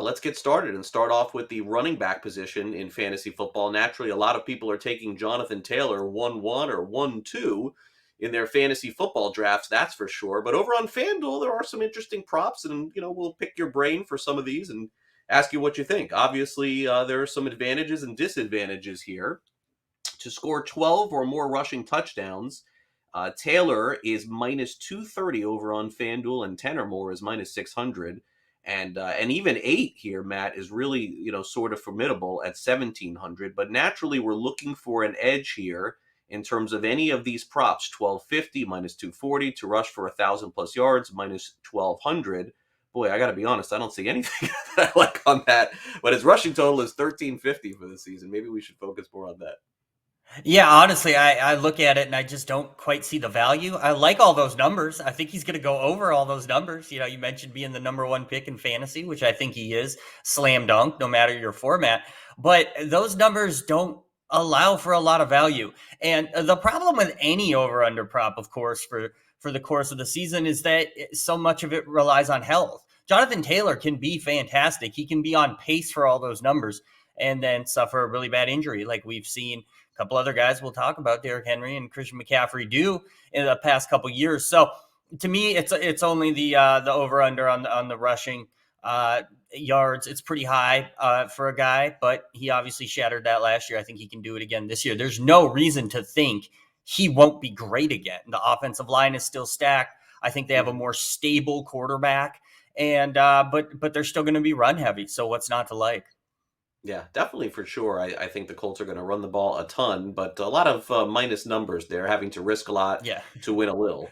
But let's get started and start off with the running back position in fantasy football. Naturally, a lot of people are taking Jonathan Taylor 1-1 or 1-2 in their fantasy football drafts, that's for sure. But over on FanDuel, there are some interesting props, and we'll pick your brain for some of these and ask you what you think. Obviously, there are some advantages and disadvantages here. To score 12 or more rushing touchdowns, Taylor is minus 230 over on FanDuel, and 10 or more is minus 600. And even 8 here, Matt, is really, sort of formidable at 1,700. But naturally, we're looking for an edge here in terms of any of these props. 1250 minus 240 to rush for 1,000 plus yards minus 1,200. Boy, I got to be honest, I don't see anything that I like on that. But his rushing total is 1,350 for the season. Maybe we should focus more on that. Yeah, honestly, I look at it and I just don't quite see the value. I like all those numbers. I think he's going to go over all those numbers. You mentioned being the number one pick in fantasy, which I think he is, slam dunk, no matter your format. But those numbers don't allow for a lot of value. And the problem with any over under prop, of course, for the course of the season is that so much of it relies on health. Jonathan Taylor can be fantastic. He can be on pace for all those numbers and then suffer a really bad injury like we've seen couple other guys we'll talk about, Derrick Henry and Christian McCaffrey, do in the past couple years. So to me, it's only the over under on the rushing yards. It's pretty high for a guy, but he obviously shattered that last year. I think he can do it again this year. There's no reason to think he won't be great again. The offensive line is still stacked. I think they have a more stable quarterback, and but they're still going to be run heavy. So what's not to like? Yeah, definitely for sure. I think the Colts are going to run the ball a ton, but a lot of minus numbers there, having to risk a lot Yeah. to win a little.